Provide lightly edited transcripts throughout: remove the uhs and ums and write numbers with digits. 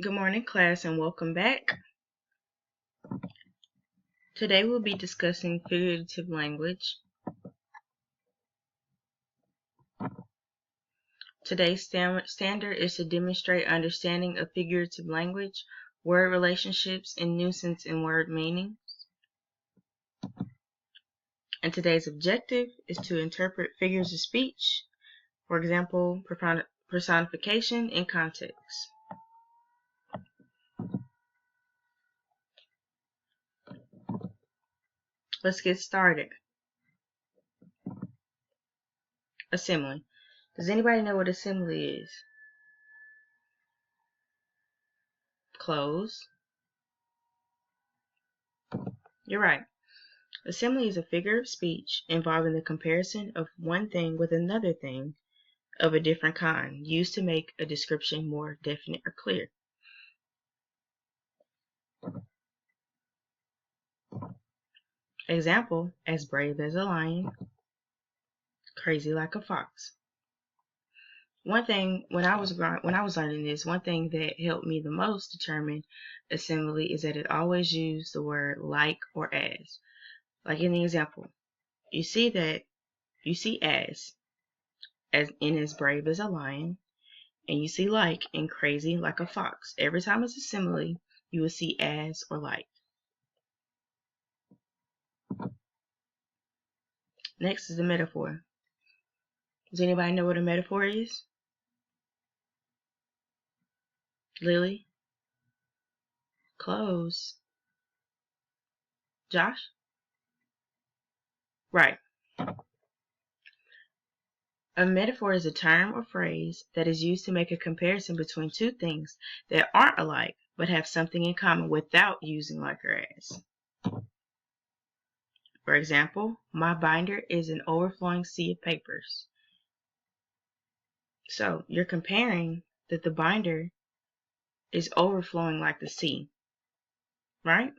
Good morning, class, and welcome back. Today we'll be discussing figurative language. Today's standard is to demonstrate understanding of figurative language, word relationships, and nuisance in word meanings. And today's objective is to interpret figures of speech, for example, personification and context. Let's get started. Assembly. Does anybody know what assembly is? Close. You're right. Assembly is a figure of speech involving the comparison of one thing with another thing of a different kind, used to make a description more definite or clear. Example: as brave as a lion, crazy like a fox. One thing when I was learning this, one thing that helped me the most determine assembly is that it always used the word like or as. Like in the example, you see as in as brave as a lion, and you see like in crazy like a fox. Every time it's a simile, you will see as or like. Next is the metaphor. Does anybody know what a metaphor is? Lily? Close. Josh? Right. A metaphor is a term or phrase that is used to make a comparison between two things that aren't alike but have something in common without using like or as. For example, my binder is an overflowing sea of papers. So you're comparing that the binder is overflowing like the sea, right?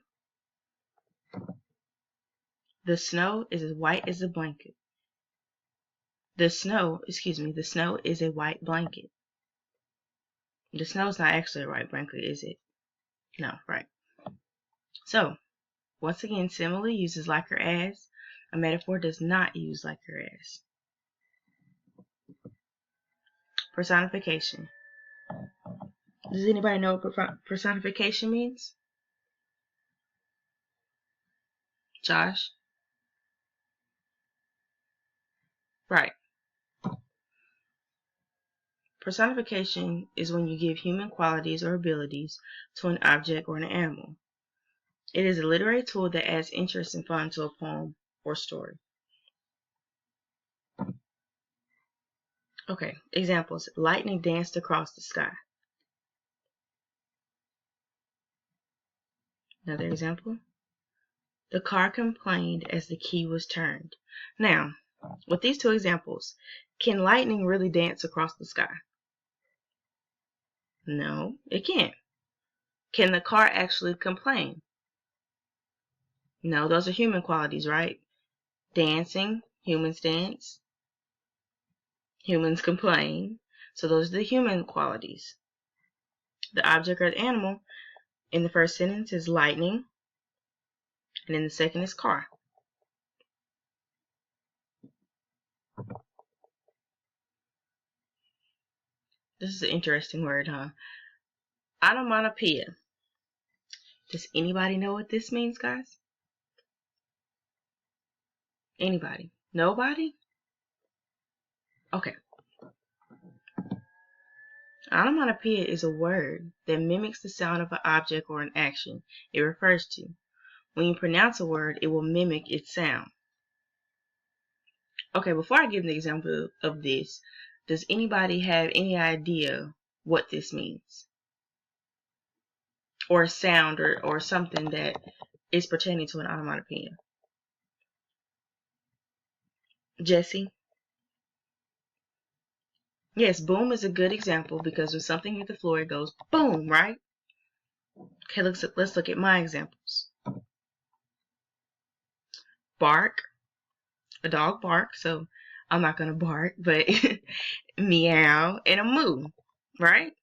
The snow is as white as a blanket. The snow is a white blanket. The snow is not actually a white blanket, is it? No, right. So, once again, simile uses like or as. A metaphor does not use like or as. Personification. Does anybody know what personification means? Josh? Right. Personification is when you give human qualities or abilities to an object or an animal. It is a literary tool that adds interest and fun to a poem or story. Okay, examples. Lightning danced across the sky. Another example. The car complained as the key was turned. Now, with these two examples, can lightning really dance across the sky? No, it can't. Can the car actually complain? No, those are human qualities, right? Dancing, humans dance. Humans complain. So those are the human qualities. The object or the animal in the first sentence is lightning, and in the second is car. This is an interesting word, huh? Onomatopoeia. Does anybody know what this means, guys? Anybody? Nobody? Okay. Onomatopoeia is a word that mimics the sound of an object or an action it refers to. When you pronounce a word, it will mimic its sound. Okay, before I give an example of this, does anybody have any idea what this means? Or a sound or something that is pertaining to an onomatopoeia? Jesse? Yes, boom is a good example because when something hits the floor, it goes boom, right? Okay, let's look at my examples. Bark. A dog barks, so I'm not going to bark, but meow and a moo, right?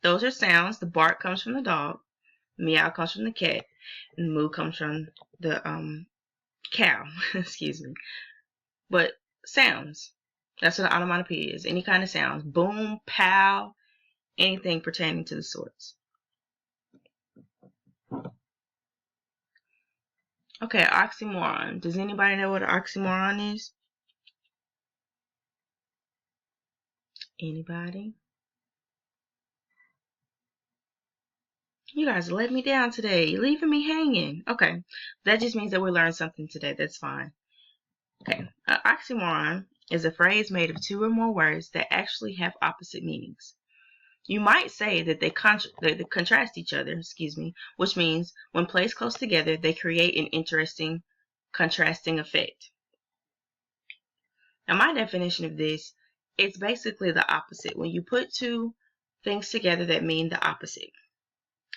Those are sounds. The bark comes from the dog, meow comes from the cat, and moo comes from the cow. Excuse me. But sounds. That's what an onomatopoeia is. Any kind of sounds. Boom, pow, anything pertaining to the sorts. Okay, oxymoron. Does anybody know what an oxymoron is? Anybody? You guys let me down today. You're leaving me hanging. Okay, that just means that we learned something today. That's fine. Okay, an oxymoron is a phrase made of two or more words that actually have opposite meanings. You might say that they contrast each other, which means when placed close together, they create an interesting contrasting effect. Now, my definition of this, it's basically the opposite. When you put two things together that mean the opposite.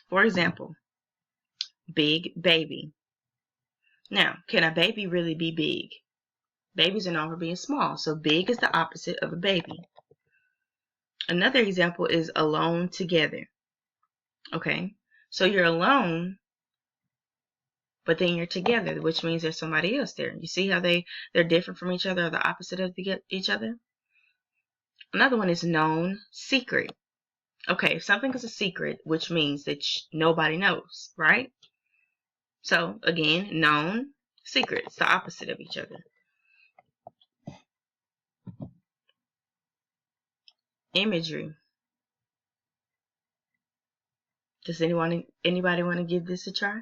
For example, big baby. Now, can a baby really be big? Babies are known for being small, so big is the opposite of a baby. Another example is alone together. Okay, so you're alone, but then you're together, which means there's somebody else there. You see how they're different from each other, or the opposite of each other? Another one is known secret. Okay, if something is a secret, which means that nobody knows, right? So again, known, secret. It's the opposite of each other. Imagery. Does anybody want to give this a try?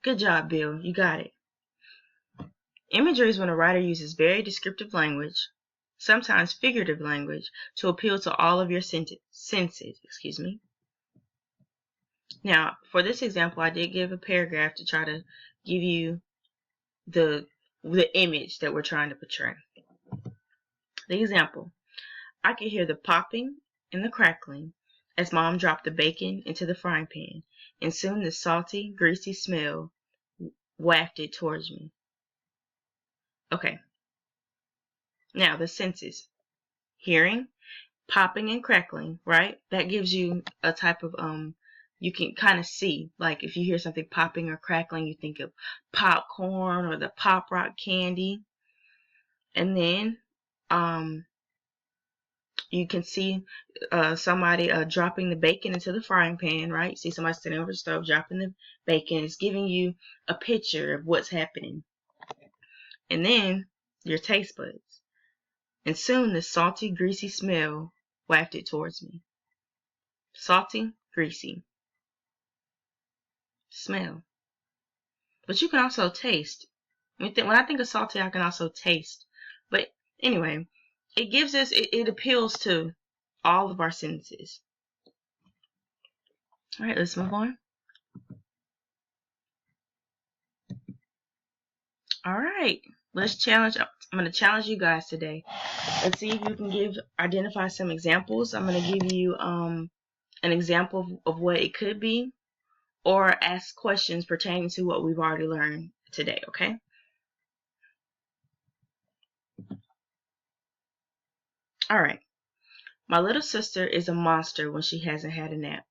Good job, Bill. You got it. Imagery is when a writer uses very descriptive language, sometimes figurative language, to appeal to all of your senses. Now, for this example, I did give a paragraph to try to give you the image that we're trying to portray. The example: I could hear the popping and the crackling as Mom dropped the bacon into the frying pan, and soon the salty, greasy smell wafted towards me. Okay. Now, the senses. Hearing, popping and crackling, right? That gives you a type of, you can kind of see, like if you hear something popping or crackling, you think of popcorn or the Pop Rock candy. And then, you can see somebody dropping the bacon into the frying pan, right? See somebody sitting over the stove dropping the bacon. It's giving you a picture of what's happening. And then your taste buds. And soon the salty, greasy smell wafted towards me. Salty, greasy. Smell. But you can also taste. When I think of salty, I can also taste. But anyway, it gives us, it appeals to all of our senses. All right, let's move on. All right, let's challenge. I'm going to challenge you guys today. Let's see if you can identify some examples. I'm going to give you an example of what it could be, or ask questions pertaining to what we've already learned today, okay? All right. My little sister is a monster when she hasn't had a nap.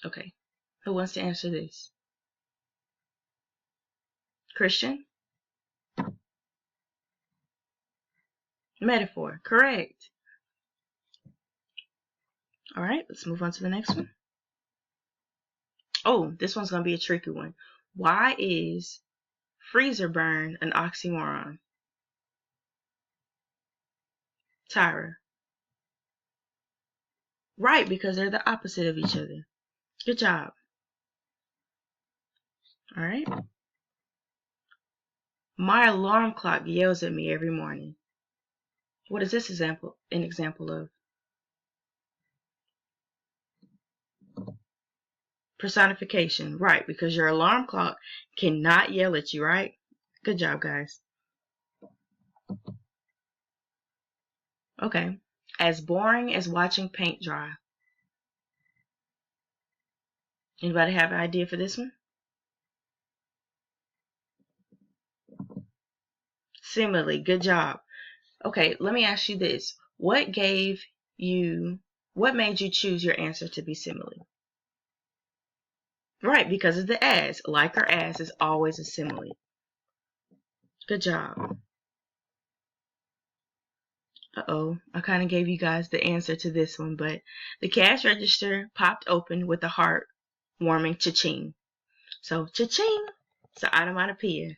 Okay. Who wants to answer this? Christian? Metaphor. Correct. All right, let's move on to the next one. Oh, this one's going to be a tricky one. Why is freezer burn an oxymoron? Tyra. Right, because they're the opposite of each other. Good job. All right. My alarm clock yells at me every morning. What is this an example of? Personification. Right, because your alarm clock cannot yell at you, right? Good job, guys. Okay. As boring as watching paint dry. Anybody have an idea for this one? Simile. Good job. Okay, let me ask you this. What made you choose your answer to be simile? Right, because of the as. Like or as is always a simile. Good job. Uh-oh, I kind of gave you guys the answer to this one, but the cash register popped open with a heart warming cha-ching. So, cha-ching, it's an onomatopoeia.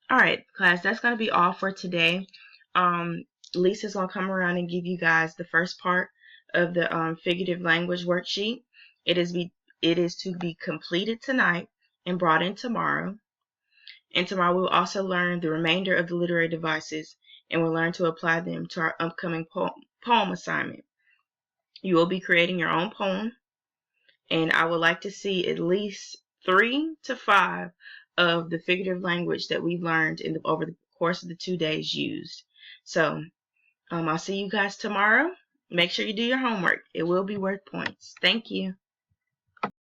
All right, class, that's going to be all for today. Lisa's going to come around and give you guys the first part of the figurative language worksheet. It is to be completed tonight and brought in tomorrow. And tomorrow we'll also learn the remainder of the literary devices, and we'll learn to apply them to our upcoming poem assignment. You will be creating your own poem, and I would like to see at least 3 to 5 of the figurative language that we've learned over the course of the 2 days used. So I'll see you guys tomorrow. Make sure you do your homework. It will be worth points. Thank you.